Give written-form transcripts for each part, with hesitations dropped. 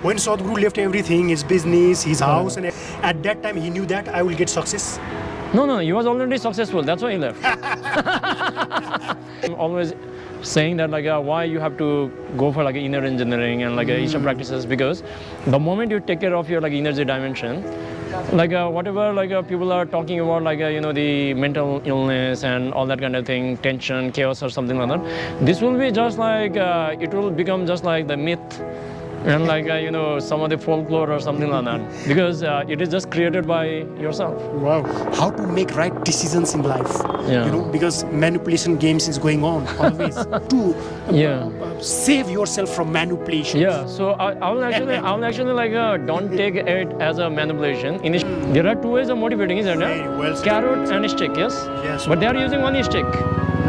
When Sadhguru left everything, his business, his house, and at that time he knew that I will get success. No, he was already successful. That's why he left. I'm always saying that why you have to go for inner engineering and Isha practices, because the moment you take care of your energy dimension, whatever people are talking about the mental illness and all that kind of thing, tension, chaos or something like that, this will be just it will become just like the myth and some of the folklore or something like that, because it is just created by yourself. Wow. How to make right decisions in life. Yeah. Because manipulation games is going on always. To save yourself from manipulation. Yeah, so I will actually don't take it as a manipulation. There are two ways of motivating, isn't Very it? well said. Carrot and stick, yes? Yes. But they are using only stick.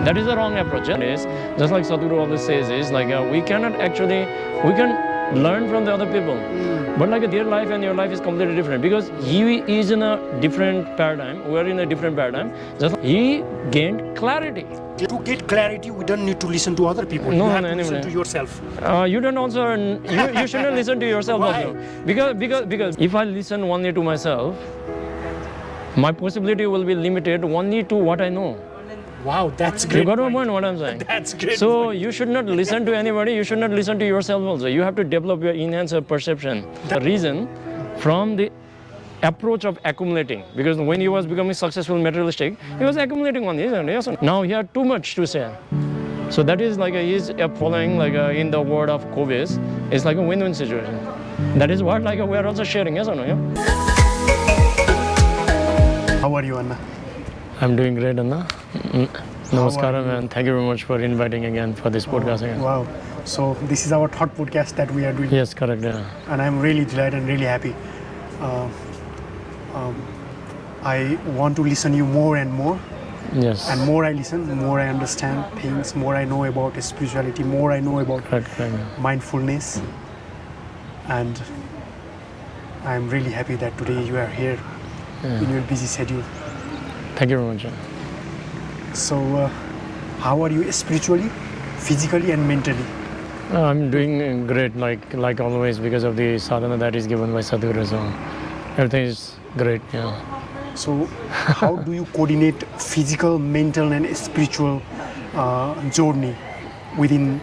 That is the wrong approach. It is just like Sadhguru always says, is we can learn from the other people, but their life and your life is completely different, because he is in a different paradigm, we are in a different paradigm. Just he gained clarity. To get clarity, we don't need to listen to other people. No, you have no, to listen anyway. to yourself. You don't also you shouldn't listen to yourself. Why? Also, because if I listen only to myself, my possibility will be limited only to what I know. Wow, that's great. You got my point. point what I'm saying? That's great. So point. you should not listen to anybody, you should not listen to yourself also. You have to develop your enhance your perception. The reason from the approach of accumulating, because when he was becoming successful materialistic, he was accumulating on this, and yes, now he had too much to say. So that is he's following in the word of Kobe's, it's like a win-win situation. That is what we are also sharing, yes or no? Yeah? How are you, Anna? I'm doing great, Anna. Namaskaram, and thank you very much for inviting again for this podcast again. Wow. So this is our third podcast that we are doing. Yes, correct. Yeah. And I'm really delighted and really happy. I want to listen you more and more. Yes. And more I listen, more I understand things, more I know about spirituality, more I know about Correct. mindfulness. And I'm really happy that today you are here in your busy schedule. Thank you very much. So, how are you spiritually, physically, and mentally? I'm doing great, like always, because of the sadhana that is given by Sadhguru. So everything is great. Yeah. So, how do you coordinate physical, mental, and spiritual journey within?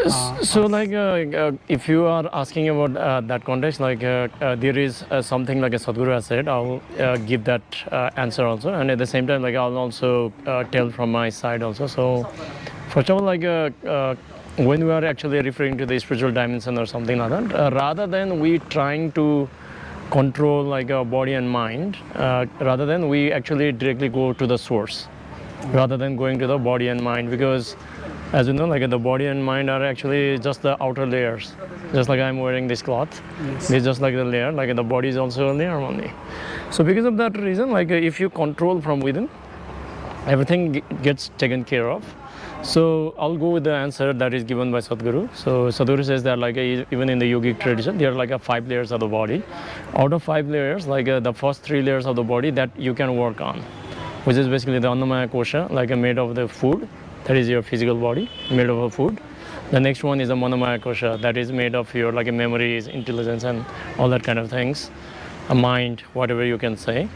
If you are asking about that context, there is something like a Sadhguru has said, I'll give that answer also, and at the same time, I'll also tell from my side also. So, first of all, when we are actually referring to the spiritual dimension or something like that, rather than we trying to control our body and mind, rather than we actually directly go to the source, rather than going to the body and mind, because as you know, the body and mind are actually just the outer layers. Just like I'm wearing this cloth, Yes. it's just like the layer, the body is also a layer only. So because of that reason, if you control from within, everything gets taken care of. So I'll go with the answer that is given by Sadhguru. So Sadhguru says that even in the yogic tradition, there are 5 layers of the body. Out of 5 layers, the first 3 layers of the body that you can work on, which is basically the Annamaya Kosha, made of the food. That is your physical body, made of a food. The next one is the Manomaya Kosha, that is made of your memories, intelligence, and all that kind of things, a mind, whatever you can say.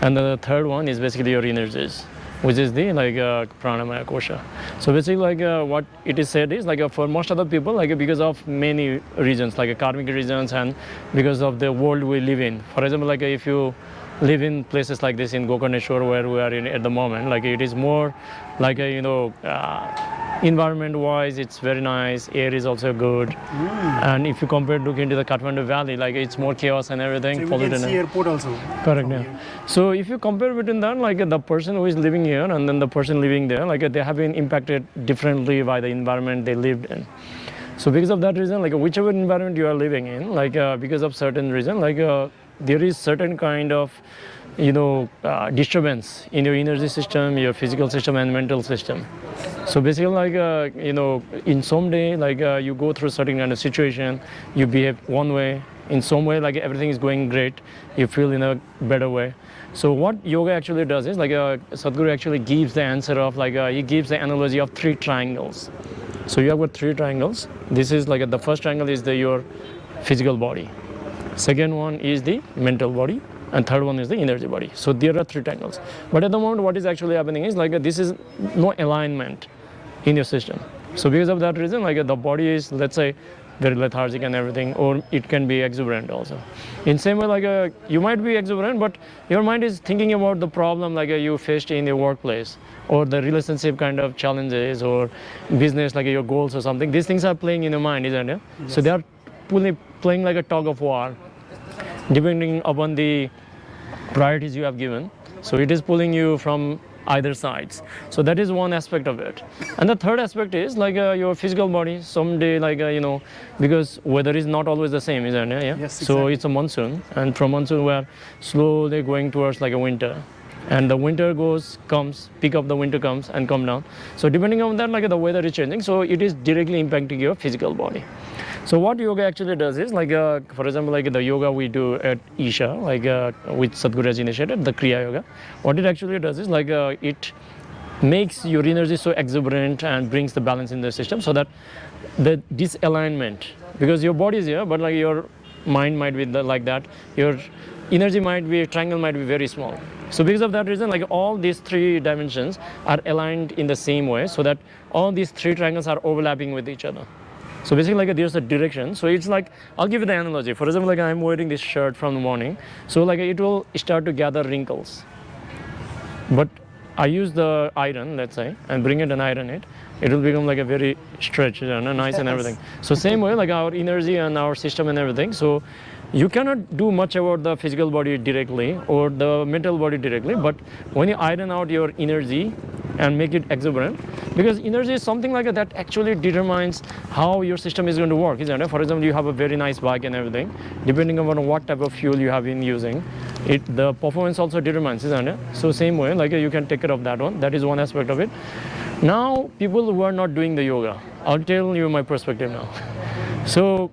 And the third one is basically your energies, which is the Pranamaya Kosha. So basically, what it is said is for most of the people, because of many reasons, karmic reasons, and because of the world we live in. For example, if you live in places like this in Gokarneshwar, where we are in at the moment, it is more environment-wise, it's very nice. Air is also good, and if you look into the Kathmandu Valley, it's more chaos and everything. So we can see airport also. Correct. Yeah. So if you compare between that, the person who is living here and then the person living there, they have been impacted differently by the environment they lived in. So because of that reason, whichever environment you are living in, because of certain reason, there is certain kind of disturbance in your energy system, your physical system, and mental system. So basically, in some day, you go through certain kind of situation, you behave one way. In some way, everything is going great, you feel in a better way. So what yoga actually does is, Sadhguru actually gives the answer of, he gives the analogy of 3 triangles. So you have got 3 triangles. This is the first triangle is your physical body. Second one is the mental body, and third one is the energy body. So there are three triangles. But at the moment, what is actually happening is like this is no alignment in your system. So because of that reason, like the body is, let's say, very lethargic and everything, or it can be exuberant also. In same way, like you might be exuberant, but your mind is thinking about the problem like you faced in your workplace, or the relationship kind of challenges, or business, like your goals or something. These things are playing in your mind, isn't it? Yes. So they are playing like a tug of war, depending upon the priorities you have given. So it is pulling you from either sides. So that is one aspect of it. And the third aspect is like your physical body. Someday, like because weather is not always the same, isn't it? Yeah. Yes, exactly. So it's a monsoon, and from monsoon we are slowly going towards like a winter, and the winter comes, peak of the winter comes and come down. So depending on that, like the weather is changing, so it is directly impacting your physical body. So what yoga actually does is like, for example, like the yoga we do at Isha, like which Sadhguru has initiated, the Kriya Yoga. What it actually does is like it makes your energy so exuberant and brings the balance in the system, so that the disalignment, because your body is here, but like your mind might be like that, your energy might be, triangle might be very small. So because of that reason, like all these three dimensions are aligned in the same way, so that all these three triangles are overlapping with each other. So basically, like there's a direction. So it's like, I'll give you the analogy. For example, like I'm wearing this shirt from the morning, so like it will start to gather wrinkles. But I use the iron, let's say, and bring it and iron it. It will become like a very stretched and nice and everything. So same way, like our energy and our system and everything. So you cannot do much about the physical body directly or the mental body directly, but when you iron out your energy and make it exuberant, because energy is something like that actually determines how your system is going to work, isn't it? For example, you have a very nice bike and everything, depending on what type of fuel you have been using, the performance also determines, isn't it? So same way, like you can take care of that one. That is one aspect of it. Now, people who are not doing the yoga, I'll tell you my perspective now. So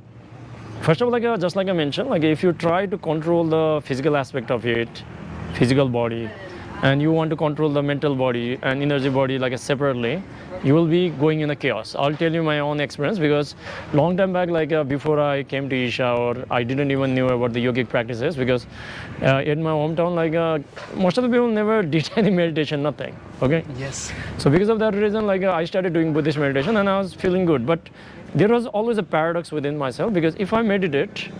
first of all, like just like I mentioned, like if you try to control the physical aspect of it, physical body, and you want to control the mental body and energy body like separately, you will be going in a chaos. I'll tell you my own experience, because long time back, like before I came to Isha, or I didn't even know about the yogic practices, because in my hometown, like most of the people never did any meditation, nothing. Okay. Yes. So because of that reason, like I started doing Buddhist meditation, and I was feeling good. But there was always a paradox within myself, because if I meditate,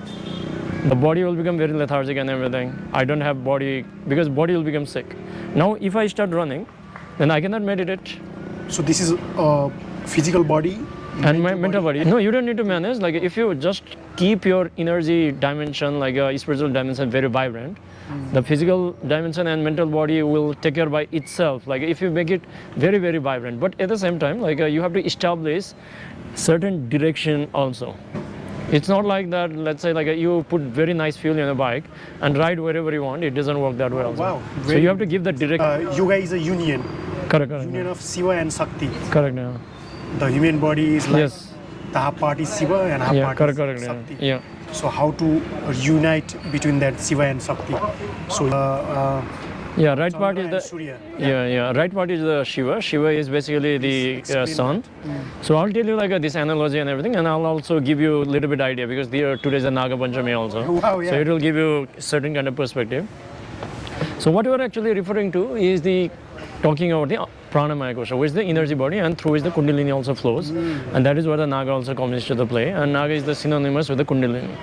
the body will become very lethargic and everything. I don't have body, because body will become sick. Now, if I start running, then I cannot meditate. So this is physical body and my mental body. No, you don't need to manage. Like if you just keep your energy dimension, like a spiritual dimension, very vibrant, the physical dimension and mental body will take care by itself. Like if you make it very, very vibrant. But at the same time, like you have to establish certain direction also. It's not like that, let's say like you put very nice fuel in a bike and ride wherever you want. It doesn't work that way also. Wow. So you have to give the direction. Yoga is a union. Correct. Union of Shiva and Shakti. Correct. Yeah. The human body is like, yes, the half part is Shiva and half part is Shakti. Yeah. So how to unite between that Shiva and Shakti? So yeah, right part is Chandra the and Surya. yeah. Right part is the Shiva. Shiva is basically the sun. So I'll tell you like this analogy and everything, and I'll also give you a little bit idea, because today is a Naga Panchami also. Wow, yeah. So it will give you certain kind of perspective. So what you are actually referring to is the talking about the pranamaya kosha, which is the energy body, and through which the kundalini also flows, and that is where the Naga also comes into the play. And Naga is the synonymous with the kundalini,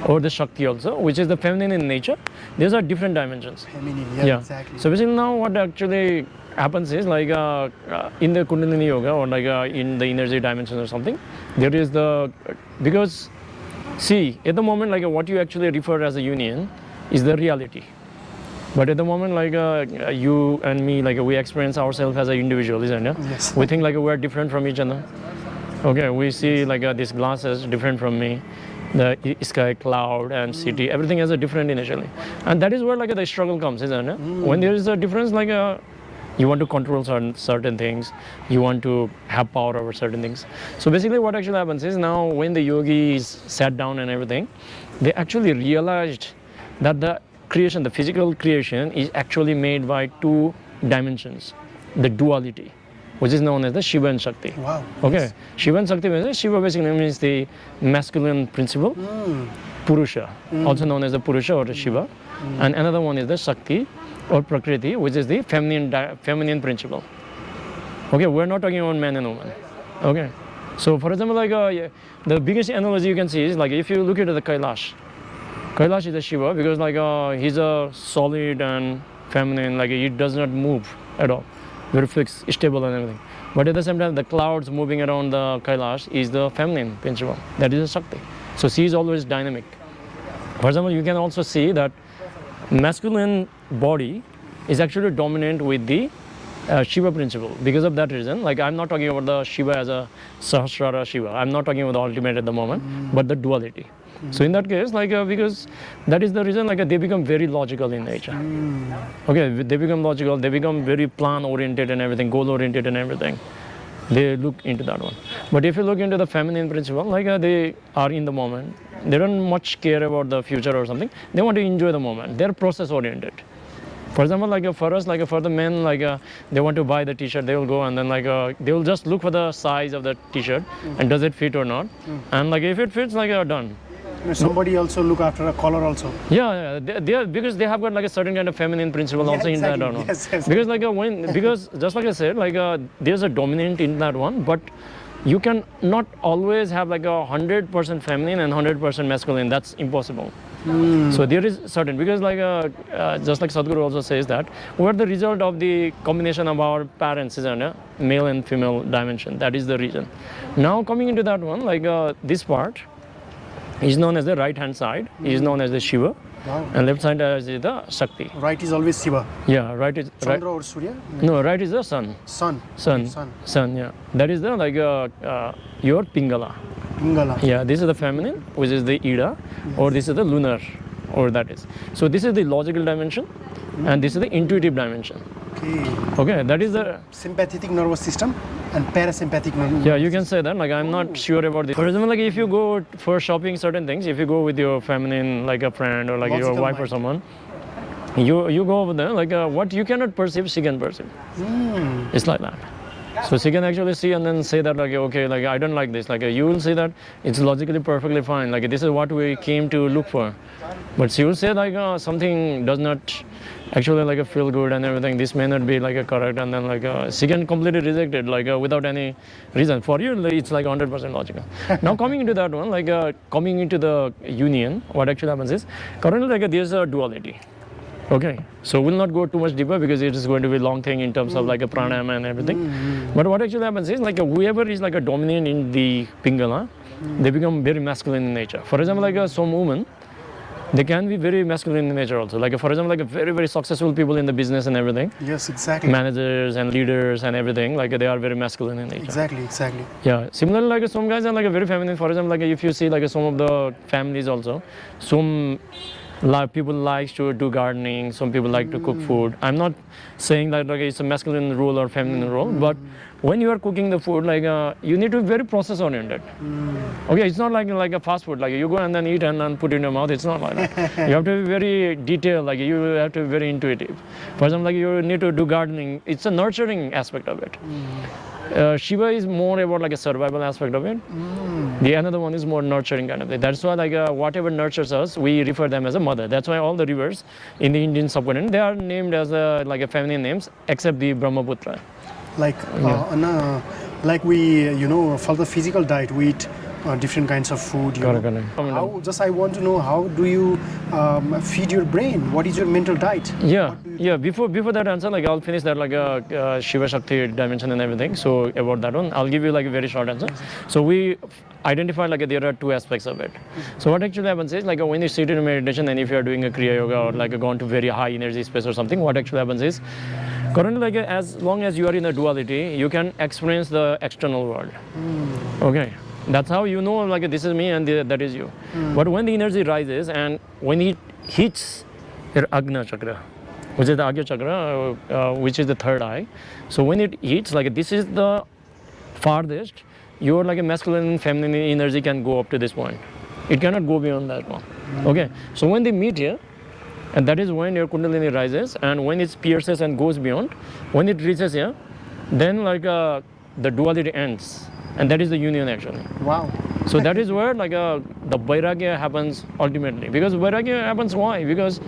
or the Shakti also, which is the feminine in nature. These are different dimensions. Feminine, yeah, exactly. So basically now what actually happens is like in the Kundalini Yoga, or like in the energy dimension or something, there is because see, at the moment, like what you actually refer as a union is the reality. But at the moment, like you and me, like we experience ourselves as an individual, isn't it? Yes. We think like we're different from each other. Okay, we see like this glass is different from me. The sky, cloud, and city, everything has a different initially, and that is where like the struggle comes, isn't it? When there is a difference, like you want to control certain things, you want to have power over certain things. So basically, what actually happens is now when the yogis sat down and everything, they actually realized that the creation, the physical creation, is actually made by two dimensions, the duality. which is known as the Shiva and Shakti. Wow. Okay, Shiva and Shakti means Shiva basically means the masculine principle, Purusha, also known as the Purusha or the Shiva, and another one is the Shakti or Prakriti, which is the feminine principle. Okay, we're not talking about man and woman. Okay, so for example, like the biggest analogy you can see is like if you look at the Kailash. Kailash is a Shiva because like he's a solid and feminine, like he does not move at all, very fixed, stable and everything. But at the same time, the clouds moving around the Kailash is the feminine principle. That is a Shakti. So she is always dynamic. For example, you can also see that masculine body is actually dominant with the Shiva principle. Because of that reason, like I'm not talking about the Shiva as a Sahasrara Shiva. I'm not talking about the ultimate at the moment, but the duality. So in that case, like because that is the reason, like they become very logical in nature. Okay, they become logical. They become very plan-oriented and everything, goal-oriented and everything. They look into that one. But if you look into the feminine principle, like they are in the moment. They don't much care about the future or something. They want to enjoy the moment. They're process-oriented. For example, like for us, like for the men, like they want to buy the t-shirt, they will go and then like they will just look for the size of the t-shirt and does it fit or not. And like if it fits, like done. Somebody also look after a collar also. Yeah, they are, because they have got like a certain kind of feminine principle also in that one. Yes. Because like because just like I said, like there's a dominant in that one, but you can not always have like 100% feminine and 100% masculine. That's impossible. So there is certain, because like just like Sadhguru also says that we're the result of the combination of our parents, isn't it? Male and female dimension. That is the reason. Now coming into that one, like this part is known as the right hand side, is known as the Shiva, and left side is the Shakti. Right is always Shiva. Yeah, right is right. Chandra or Surya? No, right is the sun. Sun. Sun. Yeah, that is the like your Pingala. Pingala. Yeah, this is the feminine, which is the Ida, or this is the lunar, or that is. So this is the logical dimension, and this is the intuitive dimension. Okay, that is the sympathetic nervous system and parasympathetic nervous. Yeah, you can say that. Like I'm not sure about this. For example, like if you go for shopping certain things, if you go with your feminine, like a friend or like Logical your wife mind. or someone, you go over there, like what you cannot perceive, she can perceive. It's like that. So she can actually see and then say that like, okay, like I don't like this. Like you will say that it's logically perfectly fine. Like this is what we came to look for. But she will say like something does not actually like feel good and everything. This may not be like correct, and then like she can completely reject it like without any reason. For you, it's like 100% logical. Now coming into that one, like coming into the union, what actually happens is currently like there's a duality. Okay, so we'll not go too much deeper because it is going to be a long thing in terms of like a pranayama and everything. But what actually happens is like whoever is like a dominant in the Pingala, they become very masculine in nature. For example, like some women, they can be very masculine in nature also. Like for example, like very, very successful people in the business and everything. Yes, exactly. Managers and leaders and everything, like they are very masculine in nature. Exactly. Yeah, similarly like some guys are like very feminine. For example, like if you see like some of the families also, some people like to do gardening, some people like to cook food. I'm not saying that like it's a masculine role or feminine role, but when you are cooking the food, like you need to be very process oriented. Okay, it's not like a fast food, like you go and then eat and then put it in your mouth. It's not like that. You have to be very detailed, like you have to be very intuitive. For example, like you need to do gardening. It's a nurturing aspect of it. Shiva is more about like a survival aspect of it. The another one is more nurturing kind of thing. That's why like whatever nurtures us, we refer them as a mother. That's why all the rivers in the Indian subcontinent, they are named as like a feminine names, except the Brahmaputra. Like like we, for the physical diet, we eat different kinds of food. Correct. I want to know, how do you feed your brain? What is your mental diet? Yeah. Before that answer, like I'll finish that like Shiva Shakti dimension and everything. So about that one, I'll give you like a very short answer. So we identified like there are two aspects of it. So what actually happens is like when you sit in a meditation and if you are doing a Kriya Yoga or like gone to very high energy space or something, what actually happens is currently like as long as you are in a duality, you can experience the external world. Okay. That's how you know like this is me and that is you. But when the energy rises and when it hits your Agna chakra, which is the Agya chakra, which is the third eye. So when it hits, like this is the farthest, your like a masculine and feminine energy can go up to this point. It cannot go beyond that one. Okay. So when they meet here, and that is when your Kundalini rises, and when it pierces and goes beyond, when it reaches here, then like the duality ends, and that is the union actually. Wow. So that is where like the vairagya happens ultimately. Because vairagya happens why? Because,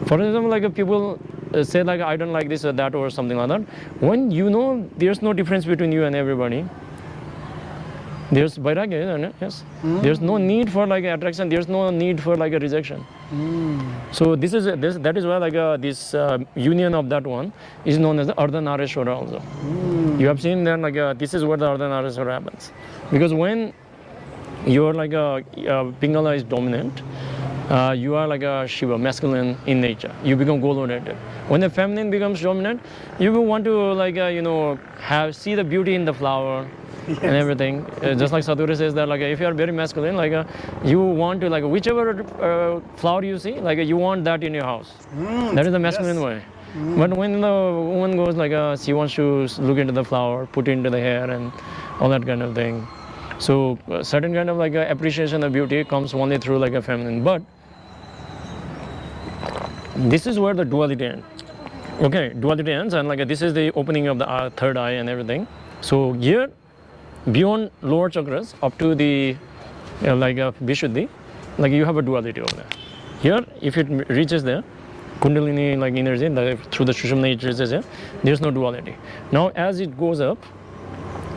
for example, like people say like I don't like this or that or something like that. When you know there's no difference between you and everybody, there's vairagya, isn't it? Yes. There's no need for like attraction. There's no need for like a rejection. So that is why like this union of that one is known as the Ardhanareshwara also. You have seen that like this is where the Ardhanareshwara happens. Because when you're like Pingala is dominant, you are like a Shiva, masculine in nature. You become goal-oriented. When the feminine becomes dominant, you will want to like see the beauty in the flower. Yes. And everything. Just like Sadhguru says that like if you are very masculine, like you want to like whichever flower you see, like you want that in your house. That is the masculine way. But when the woman goes like she wants to look into the flower, put it into the hair and all that kind of thing. So certain kind of like appreciation of beauty comes only through like a feminine. But this is where the duality ends. Okay, duality ends, and like this is the opening of the third eye and everything. So here, beyond lower chakras up to the like Vishuddhi, like you have a duality over there. Here, if it reaches there, Kundalini like energy through the Sushumna it reaches there, there's no duality. Now as it goes up,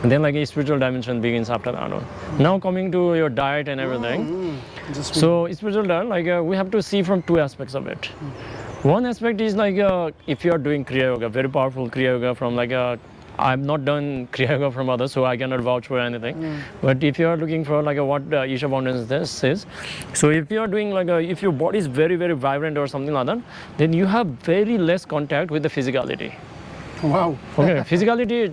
then like a spiritual dimension begins after that one. Now coming to your diet and everything. So spiritual diet, like we have to see from two aspects of it. One aspect is like if you are doing Kriya Yoga, very powerful Kriya Yoga from like I've not done Kriya Yoga from others, so I cannot vouch for anything. But if you are looking for like what Isha Foundation says, so if you are doing like if your body is very, very vibrant or something like that, then you have very less contact with the physicality. Wow. Okay, physicality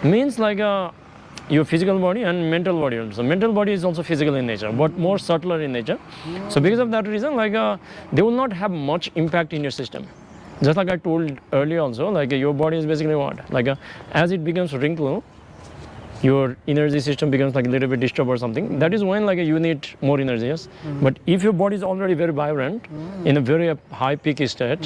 means like your physical body and mental body also. Mental body is also physical in nature, but more subtler in nature. So because of that reason, like they will not have much impact in your system. Just like I told earlier also, like your body is basically what? Like as it becomes wrinkled, your energy system becomes like a little bit disturbed or something. That is when like you need more energy, yes? But if your body is already very vibrant, in a very high peak state,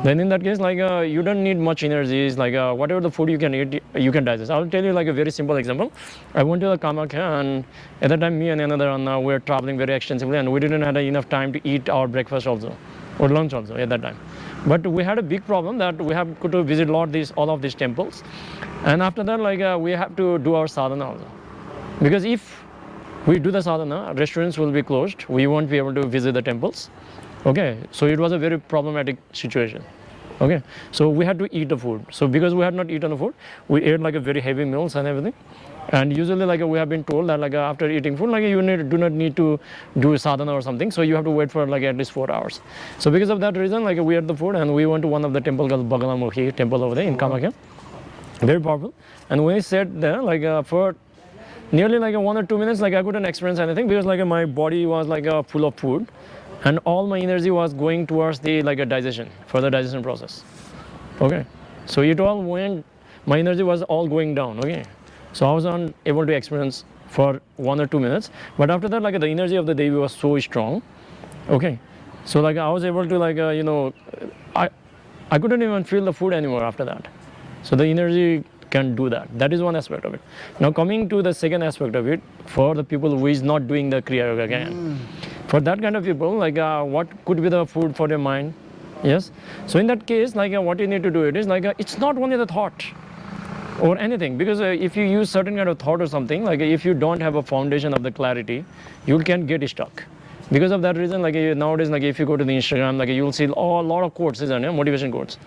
then in that case, like you don't need much energy. It's like whatever the food you can eat, you can digest. I'll tell you like a very simple example. I went to the Kamakya, and at that time me and another Anna were traveling very extensively, and we didn't have enough time to eat our breakfast also, or lunch also at that time. But we had a big problem that we have to visit all of these temples, and after that like we have to do our sadhana also. Because if we do the sadhana, restaurants will be closed, we won't be able to visit the temples. Okay, so it was a very problematic situation. Okay, so we had to eat the food. So because we had not eaten the food, we ate like a very heavy meals and everything. And usually like we have been told that like after eating food, like you do not need to do sadhana or something, so you have to wait for like at least 4 hours. So because of that reason, like we ate the food and we went to one of the temple called Bagalamukhi temple over there in Kamakya. Very powerful. And when we sat there, like for nearly like 1 or 2 minutes, like I couldn't experience anything because like my body was like full of food, and all my energy was going towards the like a digestion, further digestion process. Okay, so it all went, my energy was all going down. Okay, so I was unable to experience for 1 or 2 minutes, but after that like the energy of the Devi was so strong. Okay, so like I was able to like I couldn't even feel the food anymore after that. So the energy can do that. That is one aspect of it. Now coming to the second aspect of it, for the people who is not doing the Kriya Yoga again, for that kind of people, like what could be the food for their mind? Yes. So in that case, like what you need to do it is like it's not only the thought or anything, because if you use certain kind of thought or something, like if you don't have a foundation of the clarity, you can get stuck. Because of that reason, like nowadays, like if you go to the Instagram, like you will see a lot of quotes, isn't it? Motivation quotes.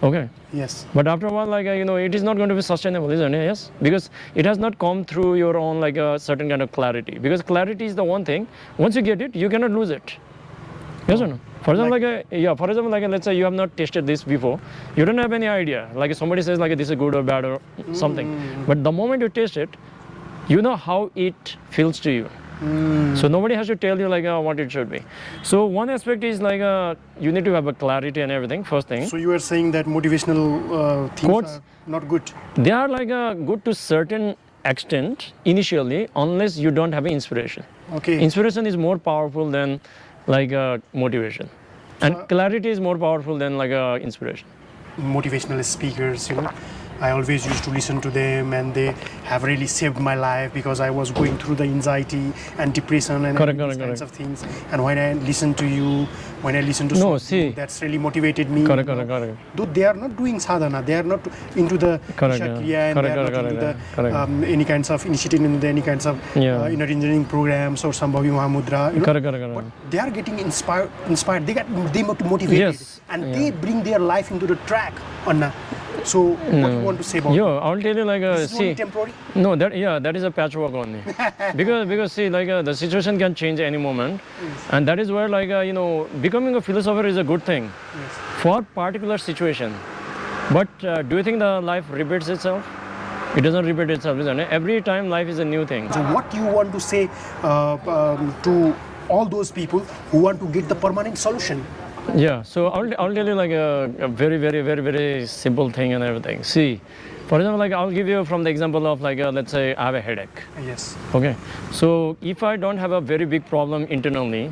Okay. Yes. But after a while, like it is not going to be sustainable, isn't it? Yes. Because it has not come through your own like a certain kind of clarity. Because clarity is the one thing. Once you get it, you cannot lose it. Yes or no? For example, like let's say you have not tasted this before, you don't have any idea. Like somebody says like this is good or bad or something. But the moment you taste it, you know how it feels to you. So nobody has to tell you like what it should be. So one aspect is like you need to have a clarity and everything, first thing. So you are saying that motivational things Quotes, are not good? They are like good to certain extent initially, unless you don't have an inspiration. Okay. Inspiration is more powerful than like motivation, and clarity is more powerful than like inspiration. motivational speakers, I always used to listen to them, and they have really saved my life because I was going through the anxiety and depression and these kinds of things. And when I listen to you, when I listen to Sadhguru, that's really motivated me. Correct. Though they are not doing sadhana, they are not into the Isha Kriya, and they are not into the any kinds of initiative into any kinds of inner engineering programs or Sambhavi Mahamudra. Correct. But they are getting inspired. They get motivated, and they bring their life into the track. Anna. So what do you want to say about it? I'll tell you This is only temporary? No, that is a patchwork only. because see, the situation can change any moment, and that is where becoming a philosopher is a good thing for particular situation. But do you think the life repeats itself? It doesn't repeat itself, isn't it? Every time life is a new thing. So what you want to say to all those people who want to get the permanent solution? Yeah, so I'll tell you a very, very, very, very simple thing and everything. See, for example, I'll give you from the example of let's say I have a headache. Yes. Okay. So if I don't have a very big problem internally,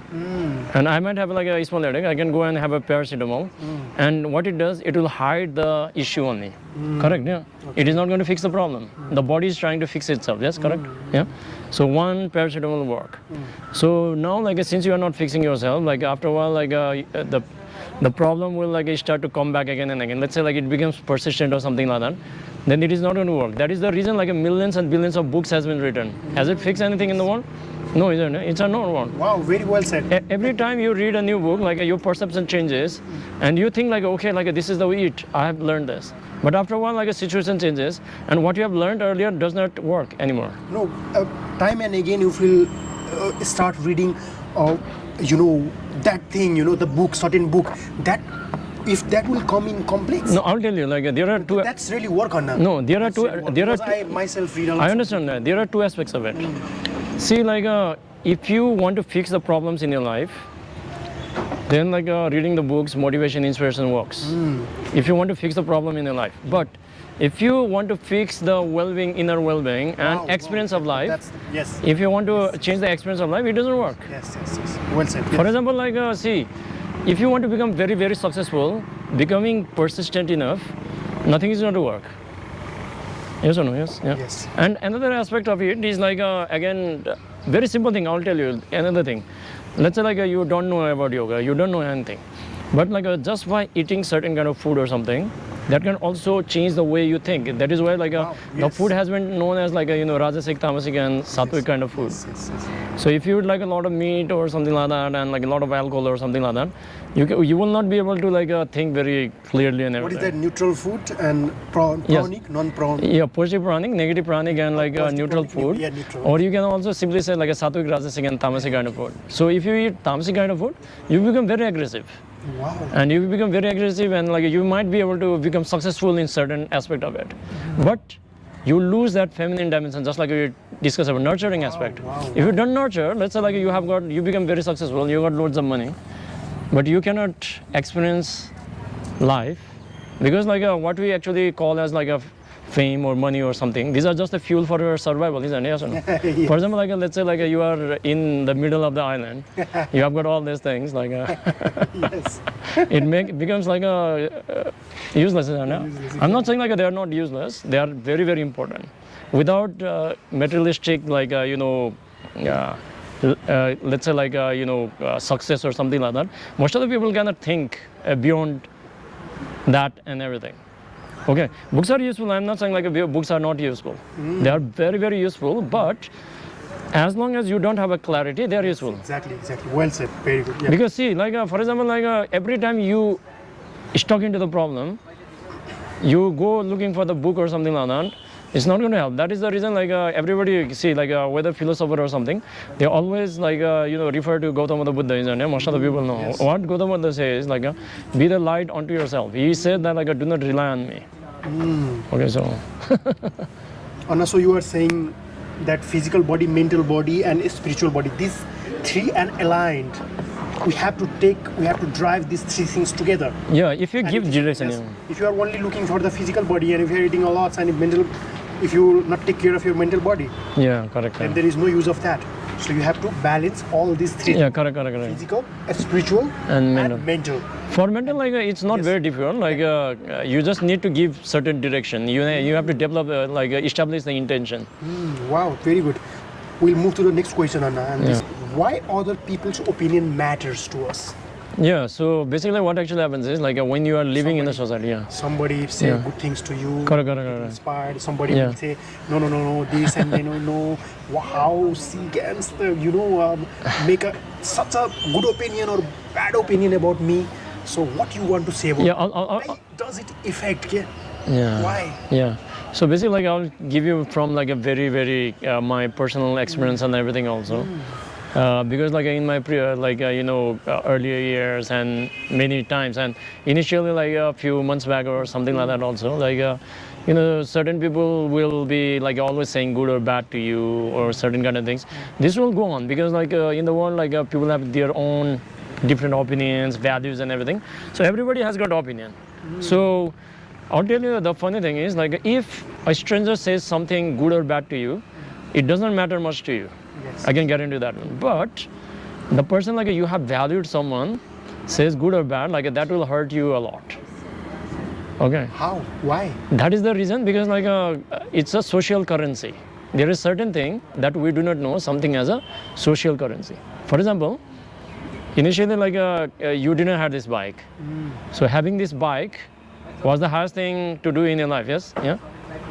and I might have a small headache, I can go and have a paracetamol, and what it does, it will hide the issue only. Correct? Yeah. Okay. It is not going to fix the problem. The body is trying to fix itself. Yes, correct? Yeah. So one paracetamol will work. So now, since you are not fixing yourself, after a while, the problem will start to come back again and again. Let's say it becomes persistent or something like that. Then it is not going to work. That is the reason millions and billions of books has been written. Has it fixed anything in the world? No, isn't it? It's a no one. Wow, very well said. Every time you read a new book, your perception changes, and you think okay, this is the way I have learned this. But after a while, a situation changes, and what you have learned earlier does not work anymore. No, time and again you will start reading, that thing, the book, certain book, that if that will come in complex. No, I'll tell you, there are two. That's really work on that. No, there are two. I myself read. I understand that. There are two aspects of it. See, if you want to fix the problems in your life, then reading the books, motivation, inspiration works. If you want to fix the problem in your life, but if you want to fix the well-being, inner well-being and experience of life, if you want to change the experience of life, it doesn't work. Yes. Well said. For example, see, if you want to become very, very successful, becoming persistent enough, nothing is going to work. Yes or no? Yes. Yeah. Yes. And another aspect of it is again, very simple thing. I'll tell you another thing. Let's say you don't know about yoga, you don't know anything, but just by eating certain kind of food or something, that can also change the way you think. That is why the food has been known as rajasic, tamasic and sattvic kind of food. Yes. So if you eat a lot of meat or something like that, and a lot of alcohol or something like that, you will not be able to think very clearly and everything. What is that? Neutral food and pranic, non-pranic? Yeah, positive pranic, negative pranic, and neutral food. Yeah, neutral. Or you can also simply say a sattvic, rajasic and tamasic kind of food. So if you eat tamasic kind of food, you become very aggressive. Wow. And you become very aggressive, and you might be able to become successful in certain aspect of it. But you lose that feminine dimension, just like we discussed about nurturing aspect. If you don't nurture, let's say you become very successful, you got loads of money, but you cannot experience life, because what we actually call as a fame or money or something, these are just the fuel for your survival, isn't it? Yes or no? Yes. For example, let's say you are in the middle of the island, you have got all these things Yes. it becomes useless, isn't it? I'm not saying they are not useless. They are very, very important. Without materialistic let's say success or something like that, most of the people cannot think beyond that and everything. Okay, books are useful. I'm not saying books are not useful. They are very, very useful, but as long as you don't have a clarity, they are useful. Exactly. Well said. Very good. Yeah. Because see, for example, every time you stuck into the problem, you go looking for the book or something like that, it's not going to help. That is the reason everybody see whether philosopher or something, they always refer to Gautama the Buddha, isn't it? Most of the people know. Yes. What Gautama Buddha says be the light unto yourself. He said that do not rely on me. Okay, so Anna, so you are saying that physical body, mental body and spiritual body, these three are aligned. We have to drive these three things together. Yeah, if you give direction. Yes. If you are only looking for the physical body, and if you are eating a lot, and if you not take care of your mental body, yeah, correct. then there is no use of that. So you have to balance all these three. Yeah, correct. Physical, spiritual, And mental. For mental, like it's not very difficult. Like you just need to give certain direction. You have to develop, establish the intention. Wow, very good. We'll move to the next question, Anna. And this, why other people's opinion matters to us? Yeah, so basically what actually happens is like when you are living in the society, somebody say good things to you, correct. inspired, somebody will say, no, this, and how she can, make such a good opinion or bad opinion about me. So what you want to say about why does it affect? Why? Yeah. So basically, like I'll give you from like a very, very my personal experience and everything also. Because like in my earlier years and many times, and initially like a few months back or something like that also, like certain people will be like always saying good or bad to you or certain kind of things. This will go on because like in the world, like people have their own different opinions, values and everything. So everybody has got opinion. So I'll tell you the funny thing is like if a stranger says something good or bad to you, it doesn't matter much to you. I can get into that one. But the person like you have valued someone says good or bad, like that will hurt you a lot. Okay. How? Why? That is the reason because like it's a social currency. There is certain thing that we do not know something as a social currency. For example, initially like you didn't have this bike. So having this bike was the highest thing to do in your life. Yes? Yeah?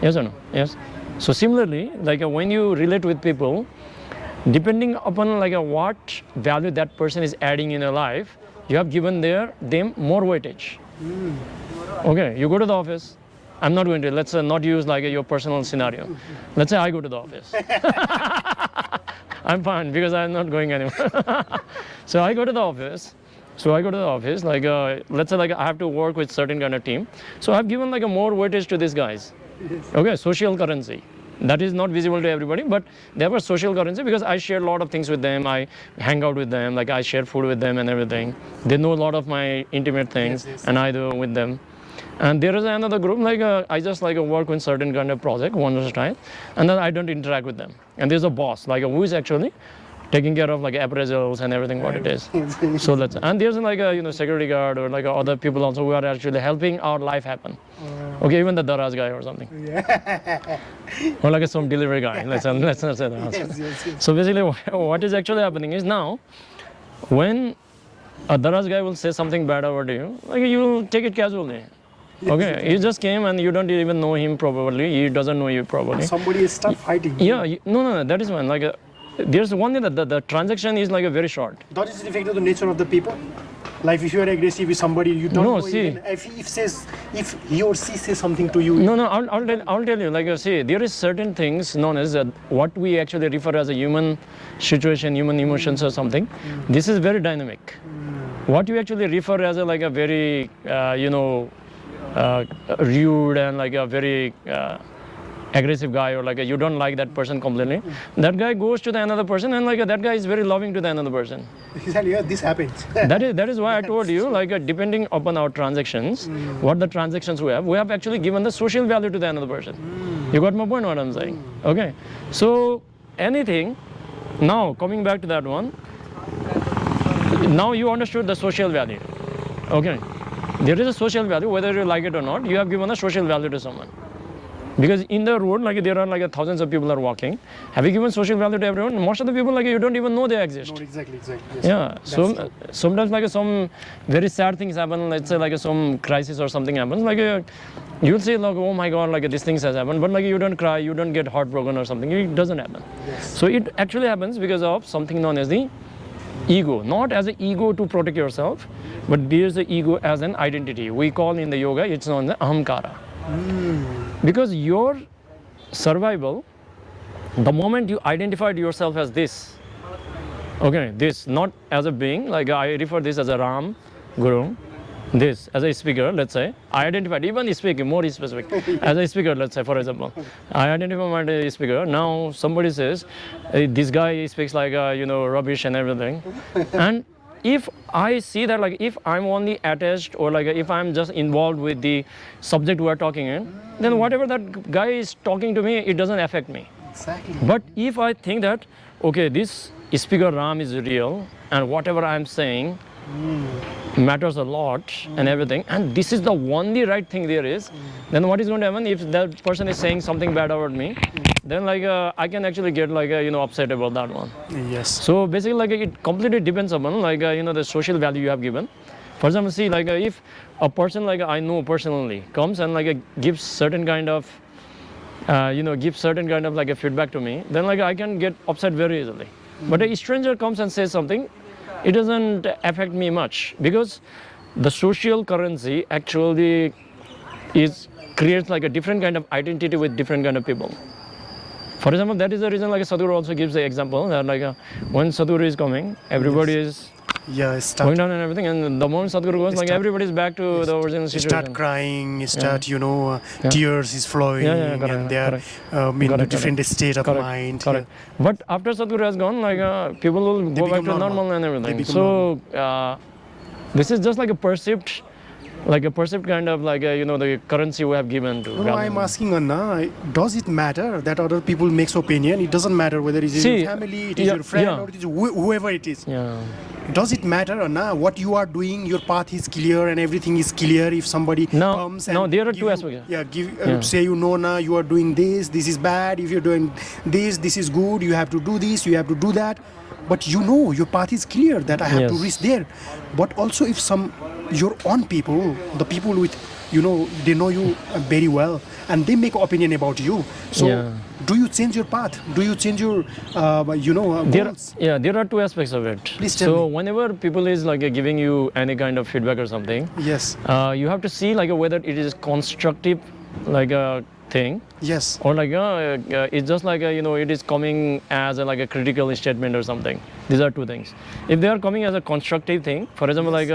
Yes or no? Yes. So similarly, like when you relate with people, depending upon like what value that person is adding in your life, you have given them more weightage. Okay, you go to the office. I'm not going to, let's not use like your personal scenario. Let's say I go to the office. I'm fine because I'm not going anywhere. So I go to the office. Like let's say like I have to work with certain kind of team. So I've given like a more weightage to these guys. Okay, social currency. That is not visible to everybody, but they were social currency because I share a lot of things with them. I hang out with them, like I share food with them and everything. They know a lot of my intimate things, and I do with them. And there is another group, like I just like work with certain kind of project, one at a time, and then I don't interact with them. And there's a boss, like who is actually taking care of like appraisals and everything what it is. So and there's like a security guard or like other people also who are actually helping our life happen. Okay, even the Daraz guy or something. Or like some delivery guy. Let's not say that. Yes. So basically what is actually happening is now when a Daraz guy will say something bad over to you, like you will take it casually. Okay, he just came and you don't even know him probably. He doesn't know you probably. Somebody start fighting. Yeah, no, that is one. Like there's one thing that the transaction is like a very short. That is the effect of the nature of the people. Like if you are aggressive with somebody, you don't know. See, even if he or she says something to you. No, I'll tell you. Like see, there is certain things known as what we actually refer as a human situation, human emotions or something. This is very dynamic. What you actually refer as like a very rude and like a very aggressive guy or like you don't like that person completely, that guy goes to the another person and like that guy is very loving to the another person. Exactly, yeah, this happens. that is why I told you like depending upon our transactions, what the transactions we have actually given the social value to the another person. You got my point what I'm saying? Okay, so anything, now coming back to that one, now you understood the social value. Okay, there is a social value whether you like it or not, you have given a social value to someone. Because in the road, like there are like thousands of people are walking. Have you given social value to everyone? Most of the people, like you don't even know they exist. No, exactly. Yes. Yeah. So sometimes like some very sad things happen. Let's say like some crisis or something happens. Like you'll say like, oh my God, like this thing has happened. But like you don't cry, you don't get heartbroken or something. It doesn't happen. Yes. So it actually happens because of something known as the ego. Not as an ego to protect yourself, but there's the ego as an identity. We call in the yoga, it's known as ahamkara. Because your survival, the moment you identified yourself as this, okay, this, not as a being, like I refer this as a Ram, Guru, this as a speaker, let's say, I identified, even speaking, more specific, as a speaker, let's say, for example, I identify my speaker, now somebody says, this guy speaks like, rubbish and everything, and if I see that like if I'm only attached or like if I'm just involved with the subject we're talking in, then whatever that guy is talking to me, it doesn't affect me. Exactly. But if I think that, okay, this speaker Ram is real and whatever I'm saying matters a lot and everything, and this is the only right thing there is, then what is going to happen if that person is saying something bad about me? Then like I can actually get like upset about that one. Yes. So basically like it completely depends upon like the social value you have given. For example, see like if a person like I know personally comes and like gives certain kind of gives certain kind of like a feedback to me, then like I can get upset very easily. But a stranger comes and says something, it doesn't affect me much, because the social currency actually creates like a different kind of identity with different kind of people. For example, that is the reason like Sadhguru also gives the example that like when Sadhguru is coming, everybody is going down and everything, and the moment Sadhguru goes, like everybody is back to the original situation. Start crying, tears is flowing, and they are in a different state of mind. Correct. But after Sadhguru has gone, like people will go back to normal and everything. So this is just like a perceived kind of like the currency we have given to. No, I'm asking Anna, does it matter that other people makes opinion? It doesn't matter whether it is your family, it is your friend, or it is whoever it is. Yeah. Does it matter, Anna? What you are doing, your path is clear and everything is clear. If somebody comes and there are two aspects. Say Anna, you are doing this is bad. If you're doing this is good. You have to do this, you have to do that. But your path is clear that I have to reach there. But also if your own people, the people with, they know you very well and they make opinion about you. So do you change your path? Do you change your, goals? There are two aspects of it. Please tell me. Whenever people is like giving you any kind of feedback or something, yes, you have to see like whether it is constructive, like a thing, yes, or like it's just like it is coming as like a critical statement or something. These are two things. If they are coming as a constructive thing, for example, like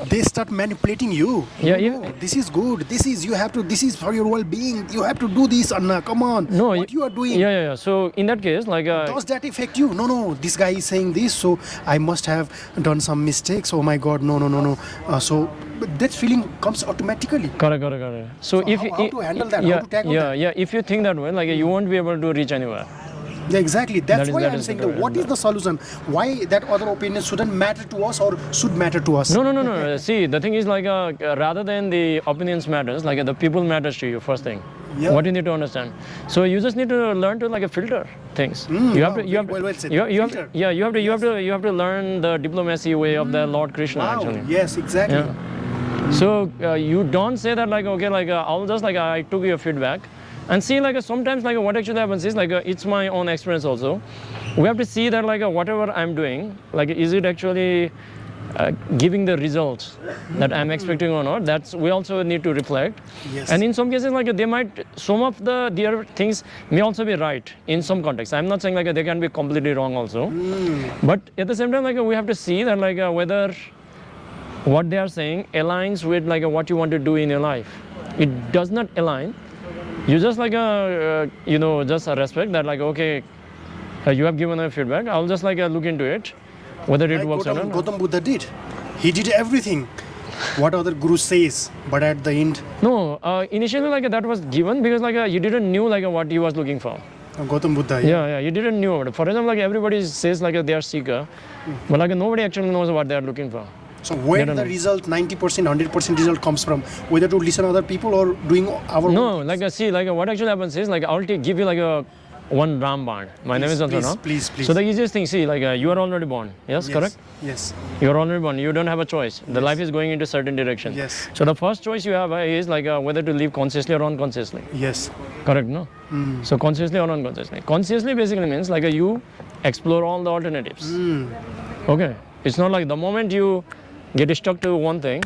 they start manipulating you. This is good. This is for your well-being. You have to do this, Anna. Come on. No, what you are doing. So in that case, like does that affect you? No. This guy is saying this, so I must have done some mistakes. Oh my God, no. So that feeling comes automatically. Correct. So if how to handle that? How to tackle that? If you think that way, like you won't be able to reach anywhere. Yeah, exactly. That's why I'm saying that what is the solution? Why that other opinion shouldn't matter to us or should matter to us? No. See, the thing is like rather than the opinions matters, like the people matters to you first thing. What you need to understand. So you just need to learn to like filter things. You have to learn the diplomacy way of the Lord Krishna actually. Yes, exactly. So you don't say that like okay, like I'll just like I took your feedback. And see, like sometimes, like what actually happens is like it's my own experience also. We have to see that like whatever I'm doing, like is it actually giving the results that I'm expecting or not? That's we also need to reflect. Yes. And in some cases, like some of their things may also be right in some context. I'm not saying like they can be completely wrong also. But at the same time, like we have to see that like whether what they are saying aligns with like what you want to do in your life. It does not align. You just like just a respect that like okay, you have given a feedback. I'll just like look into it, whether it works or not. Gautam Buddha did. He did everything. What other guru says, but at the end. No, initially like that was given because like you didn't knew like what he was looking for. Gautam Buddha. Yeah, you didn't know. For example, like everybody says like they are seeker, but like nobody actually knows what they are looking for. So where the result, 90%, 100% result comes from? Whether to listen to other people or doing our own? No, like see, like what actually happens is like I'll give you like a one Ram band. My name is also no. Please. So the easiest thing, see, like you are already born. Yes, correct? Yes. You are already born. You don't have a choice. The life is going into certain direction. Yes. So the first choice you have is like whether to live consciously or unconsciously. Yes. Correct, no? So consciously or unconsciously. Consciously basically means like you explore all the alternatives. Okay. It's not like the moment you get stuck to one thing,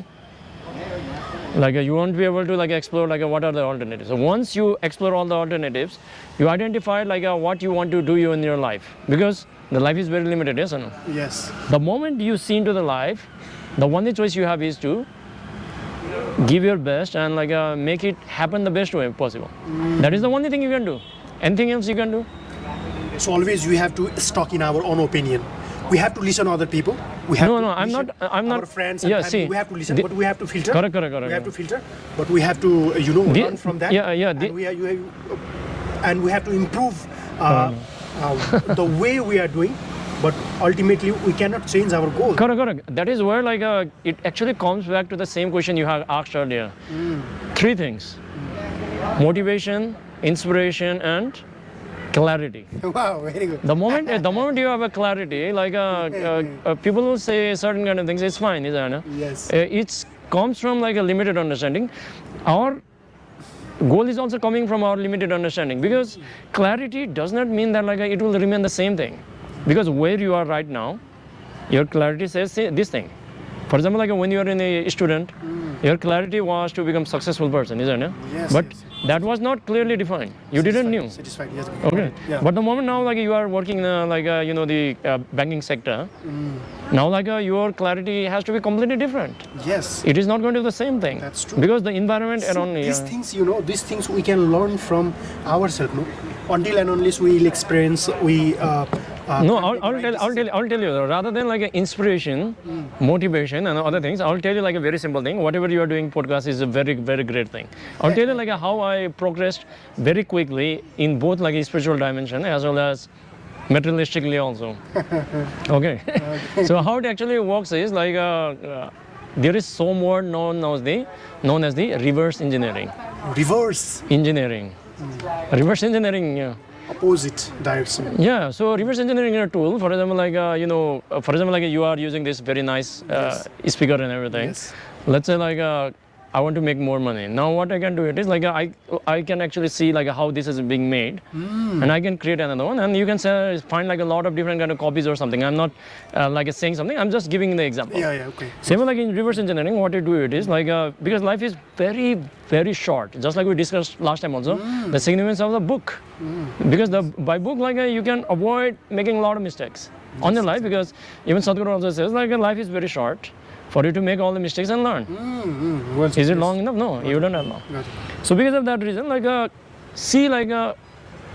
like you won't be able to like explore like what are the alternatives. So once you explore all the alternatives, you identify like what you want to do in your life, because the life is very limited, yes or no? Yes. The moment you see into the life, the only choice you have is to give your best and like make it happen the best way possible. That is the only thing you can do. Anything else you can do? So always we have to stuck in our own opinion. We have to listen to other people. We have I'm not. Our friends and family. See, we have to listen, but we have to filter. Correct. We have to filter, but we have to, learn from that. Yeah. And we have to improve the way we are doing, but ultimately we cannot change our goal. Correct. That is where it actually comes back to the same question you have asked earlier. 3 things: motivation, inspiration, and clarity. Wow, very good. The moment you have a clarity, people will say certain kind of things, it's fine, isn't it? Yes. It comes from a limited understanding. Our goal is also coming from our limited understanding, because clarity does not mean that it will remain the same thing. Because where you are right now, your clarity says this thing. For example, when you are a student, your clarity was to become successful person, isn't it? Yes. But yes. that was not clearly defined. You didn't knew. Satisfied. Yes. Okay. Yeah. But the moment now, you are working in the banking sector, now your clarity has to be completely different. Yes. It is not going to be the same thing. That's true. Because the environment around these things we can learn from ourselves, no? Until and unless we will experience, no, I'll tell you. Rather than inspiration, motivation, and other things, I'll tell you a very simple thing. Whatever you are doing, podcast is a very, very great thing. I'll tell you how I progressed very quickly in both spiritual dimension as well as materialistically also. Okay. So how it actually works is there is some word known as the reverse engineering. Reverse engineering. Reverse engineering. Yeah. Opposite direction. Yeah, so reverse engineering is a tool. For example, you are using this very nice speaker and everything. Yes. Let's say I want to make more money. Now what I can do it is I can actually see how this is being made, and I can create another one, and you can find a lot of different kind of copies or something. I'm not saying something. I'm just giving the example. Yeah, okay. Same in reverse engineering. What you do it is because life is very, very short. Just like we discussed last time also, the significance of the book. Because by book you can avoid making a lot of mistakes on your life, because even Sadhguru also says life is very short for you to make all the mistakes and learn. Well, is it long enough? No, you don't have long. So because of that reason,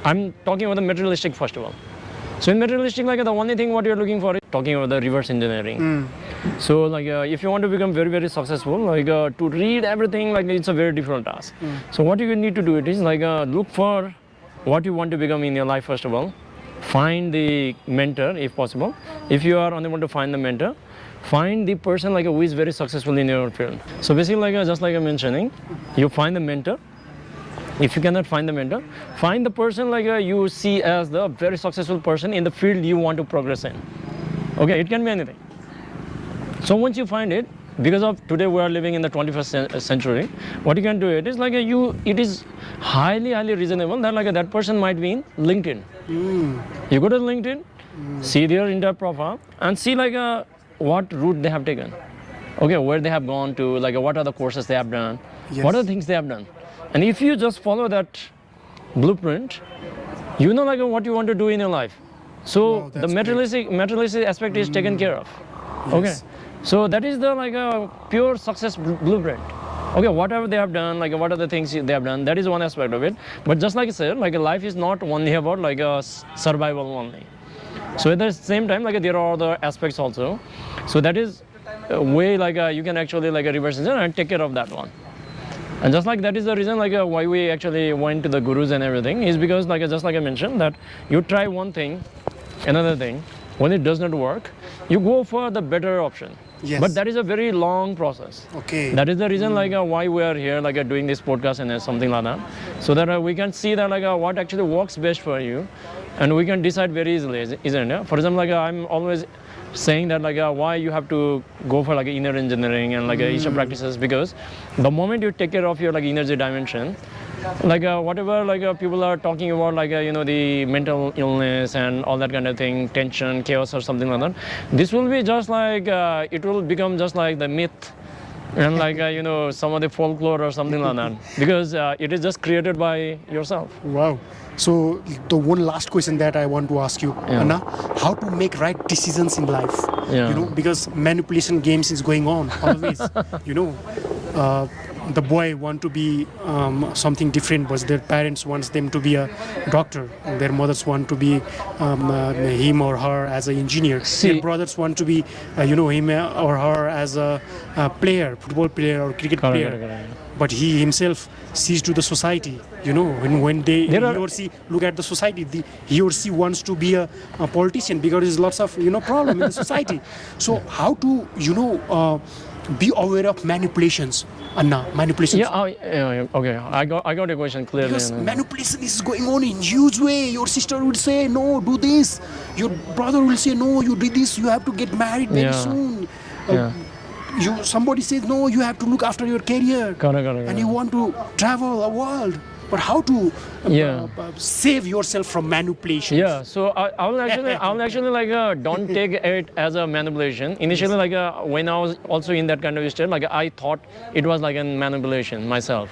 I'm talking about the materialistic first of all. So in materialistic, the only thing what you're looking for is talking about the reverse engineering. So if you want to become very, very successful, to read everything, it's a very difficult task. So what you need to do it is look for what you want to become in your life first of all. Find the mentor if possible. If you are unable to find the mentor, find the person who is very successful in your field. So basically, just like I'm mentioning, you find the mentor. If you cannot find the mentor, find the person you see as the very successful person in the field you want to progress in. Okay, it can be anything. So once you find it, because of today we are living in the 21st century, what you can do it is it is highly, highly reasonable that that person might be in LinkedIn. You go to LinkedIn, see their entire profile, and see what route they have taken. Okay, where they have gone to, what are the courses they have done, what are the things they have done. And if you just follow that blueprint, you know what you want to do in your life. So the materialistic aspect is taken care of. Yes. Okay, so that is the a pure success blueprint. Okay, whatever they have done, what are the things they have done, that is one aspect of it. But just like I said, life is not only about survival only. So at the same time, there are other aspects also. So that is a way you can actually reverse engineer and take care of that one. And just that is the reason why we actually went to the gurus and everything, is because just like I mentioned, that you try one thing, another thing, when it does not work, you go for the better option. Yes. But that is a very long process. Okay. That is the reason why we are here doing this podcast and something like that, so that we can see that what actually works best for you, and we can decide very easily, isn't it? For example, I'm always saying that why you have to go for inner engineering and Isha practices, because the moment you take care of your energy dimension, whatever people are talking about the mental illness and all that kind of thing, tension, chaos or something like that, this will be just it will become just the myth and some of the folklore or something like that, because it is just created by yourself. Wow. So the one last question that I want to ask you, Anna, how to make right decisions in life? Yeah. Because manipulation games is going on always. the boy want to be something different, but their parents wants them to be a doctor. Their mothers want to be him or her as an engineer. See- Their brothers want to be, him or her as a player, football player or cricket Correct, player. correct, correct. But he himself sees to the society. When they There are- he or she look at the society, he or she wants to be a politician because there's lots of problem in the society. So how to be aware of manipulations, Anna? Manipulations. Yeah, okay. I got your question clearly. Because manipulation is going on in huge way. Your sister would say, no, do this. Your brother will say, no, you did this. You have to get married very Yeah. soon. Yeah. Somebody says, no, you have to look after your career. Correct. And you want to travel the world. But how to Yeah. save yourself from manipulation? Yeah, so I will actually like don't take it as a manipulation. Initially, like when I was also in that kind of state, like I thought it was like a manipulation myself.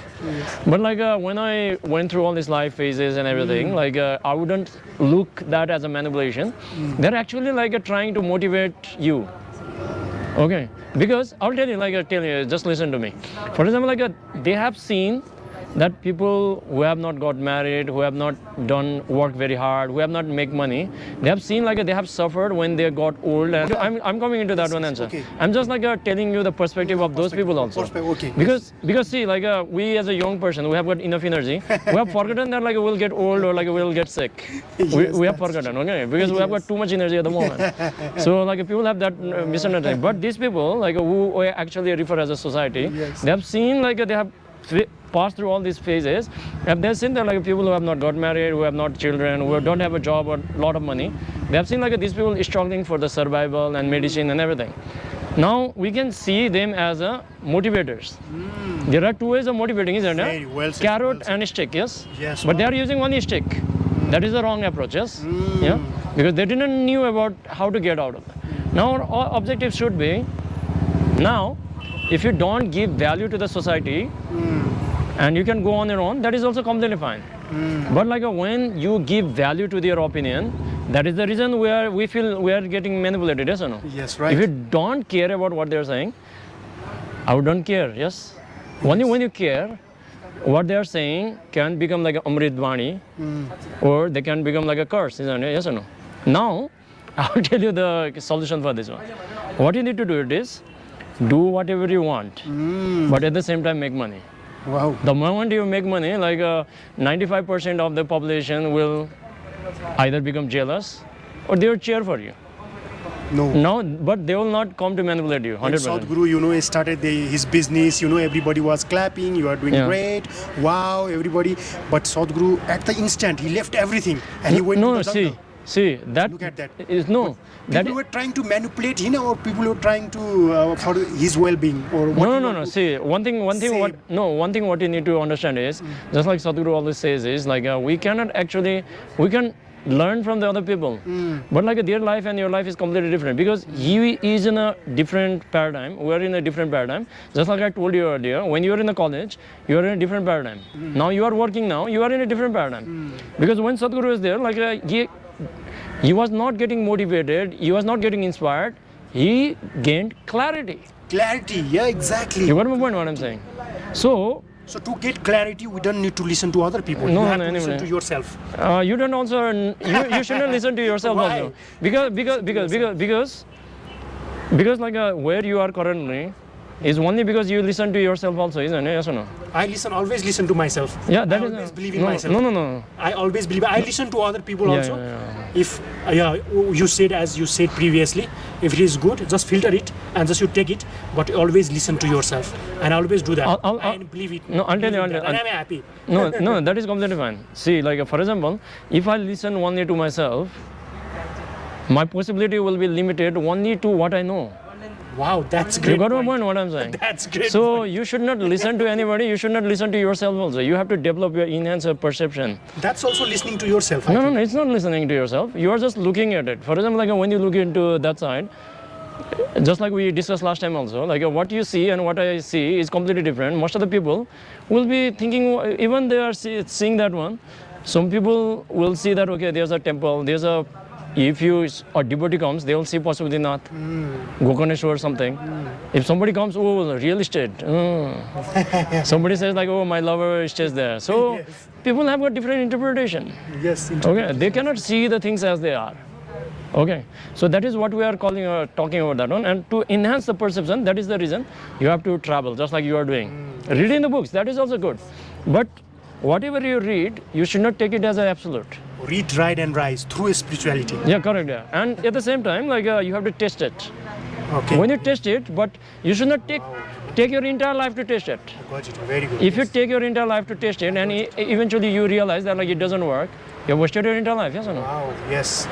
But like when I went through all these life phases and everything, like I wouldn't look that as a manipulation. They're actually like trying to motivate you. Okay, because I'll tell you, just listen to me. For example, like they have seen that people who have not got married, who have not done work very hard, who have not make money, they have seen like they have suffered when they got old. And I'm coming into that one answer. Okay. I'm just like telling you the perspective of those people also. Okay. Because see, like we as a young person, we have got enough energy. We have forgotten that like we'll get old or like we'll get sick. We have forgotten, okay? Because we have got too much energy at the moment. So like people have that misunderstanding. But these people, like who we actually refer as a society, they have seen like they have passed through all these phases, and they've seen that like people who have not got married, who have not children, who don't have a job or a lot of money, they have seen like these people struggling for the survival and medicine and everything. Now we can see them as motivators. There are two ways of motivating, isn't Very there? well said, Carrot well said. and stick, yes? Yes, But they wow. are using one stick. That is the wrong approach, yes? Yeah? Because they didn't knew about how to get out of it. Now our objective should be, now, if you don't give value to the society, and you can go on your own, that is also completely fine. But like when you give value to their opinion, that is the reason we feel we are getting manipulated, yes or no? Yes, right. If you don't care about what they're saying, I don't care, yes? Only when you care, what they are saying can become like a Amrit Vani, or they can become like a curse, isn't it? Yes or no? Now, I'll tell you the solution for this one. What you need to do is, do whatever you want, but at the same time make money. Wow. The moment you make money, like 95% of the population will either become jealous or they will cheer for you. No, but they will not come to manipulate you, 100%. Sadhguru, he started his business, everybody was clapping, you are doing great, wow, everybody. But Sadhguru, at the instant, he left everything and he went to the jungle. See, that Look at that. is no. People were trying to manipulate him, or people were trying to for his well-being, or what? No. See, one thing. What you need to understand is, just like Sadhguru always says, is like we can learn from the other people, but like their life and your life is completely different because he is in a different paradigm. We are in a different paradigm. Just like I told you earlier, when you are in the college, you are in a different paradigm. Now you are working. Now you are in a different paradigm because when Sadhguru is there, like he was not getting motivated, he was not getting inspired, he gained clarity. Clarity, yeah, exactly. You got my point what I'm saying? So to get clarity, we don't need to listen to other people. No, you have no, to listen no. to yourself. You don't also, you shouldn't listen to yourself Why? also. Because like where you are currently is only because you listen to yourself also, isn't it? Yes or no? I always listen to myself. Yeah, that I is always believe in no, myself. No. I always believe. I listen to other people also. Yeah. If you said, as you said previously, if it is good, just filter it and just you take it. But always listen to yourself, and I always do that. And believe it. No, I'll tell you. And I'm happy. No, that is completely fine. See, like for example, if I listen only to myself, my possibility will be limited only to what I know. Wow, that's great. You got my point. point what I'm saying? That's great. So point. you should not listen to anybody, you should not listen to yourself also. You have to develop your enhance your perception. That's also listening to yourself. No, it's not listening to yourself. You are just looking at it. For example, like when you look into that side, just like we discussed last time also, like what you see and what I see is completely different. Most of the people will be thinking, even they are seeing that one, some people will see that, okay, there's a temple, there's a if a devotee comes, they will see Pashupatinath, Gokarneshwar or something. If somebody comes, oh, real estate. Somebody says like, oh, my lover stays there. So people have got different interpretation. Yes. Okay, they cannot see the things as they are. Okay, so that is what we are talking about that one. And to enhance the perception, that is the reason you have to travel, just like you are doing. Reading the books, that is also good. But whatever you read, you should not take it as an absolute. Read, write, and rise through spirituality. Yeah, correct. Yeah. And at the same time, like you have to test it. Okay. When you test it, but you should not take your entire life to test it. Got it. Very good. If you take your entire life to test it, and eventually you realize that like it doesn't work, you have wasted your entire life. Yes or no? Wow. Yes.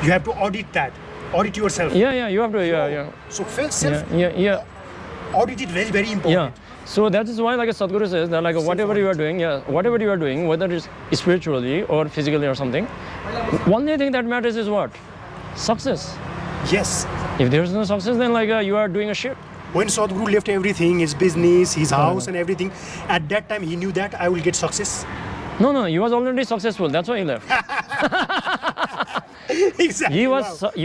You have to audit that. Audit yourself. Yeah, you have to. Yeah. So self Yeah. audit it very, very important. Yeah. So that is why like a Sadhguru says that like whatever you are doing, whether it's spiritually or physically or something, only thing that matters is what? Success. Yes. If there is no success, then like you are doing a shit. When Sadhguru left everything, his business, his house and everything, at that time he knew that I will get success. No, he was already successful. That's why he left. Exactly. He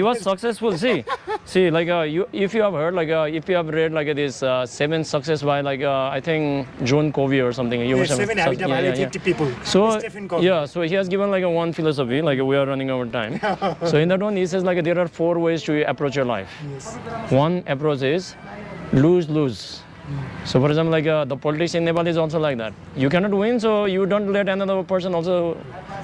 was successful. See, like if you have heard, like if you have read like this 7 success by like I think John Covey or something. Seven habits of highly effective people. So Stephen Covey. yeah, so he has given like one philosophy. Like we are running out of time. So in that one, he says like there are 4 ways to approach your life. Yes. One approach is lose. So for example, like the politics in Nepal is also like that. You cannot win, so you don't let another person also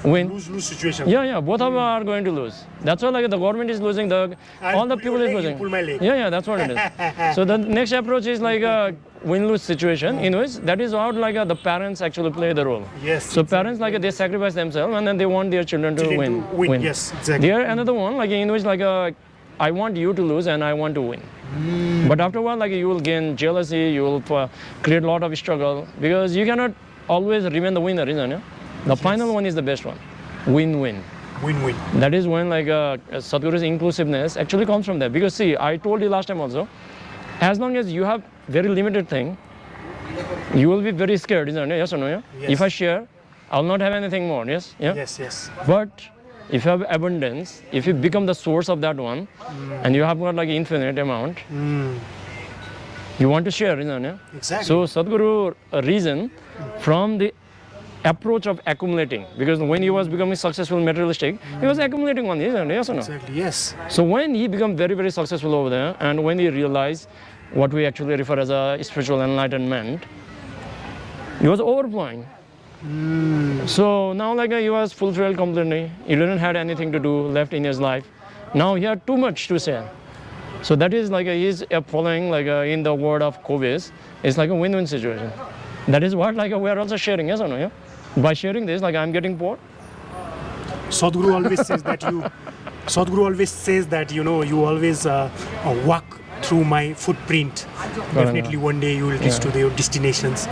win. Lose situation. Yeah, both of them are going to lose. That's why like the government is losing, all the people is losing. Pull my leg. Yeah, that's what it is. So the next approach is like a win-lose situation, in which that is how like the parents actually play the role. Yes. So parents like they sacrifice themselves and then they want their children to win. Yes, exactly. There another one like in which like I want you to lose and I want to win. But after a while, like you will gain jealousy, you will create a lot of struggle because you cannot always remain the winner, isn't it? The final one is the best one, win-win. Win-win. That is when like Sadhguru's inclusiveness actually comes from that. Because see, I told you last time also, as long as you have very limited thing, you will be very scared, isn't it? Yes or no? Yeah? Yes. If I share, I will not have anything more. Yes. Yeah. Yes. But if you have abundance, if you become the source of that one, and you have got like infinite amount, you want to share, isn't it? Exactly. So Sadhguru reason from the approach of accumulating, because when he was becoming successful materialistic, he was accumulating one, isn't it? Yes or no? Exactly. Yes. So when he became very, very successful over there, and when he realized what we actually refer as a spiritual enlightenment, he was overflowing. So now like he was fulfilled completely. He didn't have anything to do left in his life. Now he had too much to share. So that is like he is following like in the word of Kobe's, it's like a win-win situation. That is what like we are also sharing, yes or no? Yeah? By sharing this, like I'm getting poor. Sadhguru always says that you know you always walk through my footprint. Definitely one day you will reach to your destinations.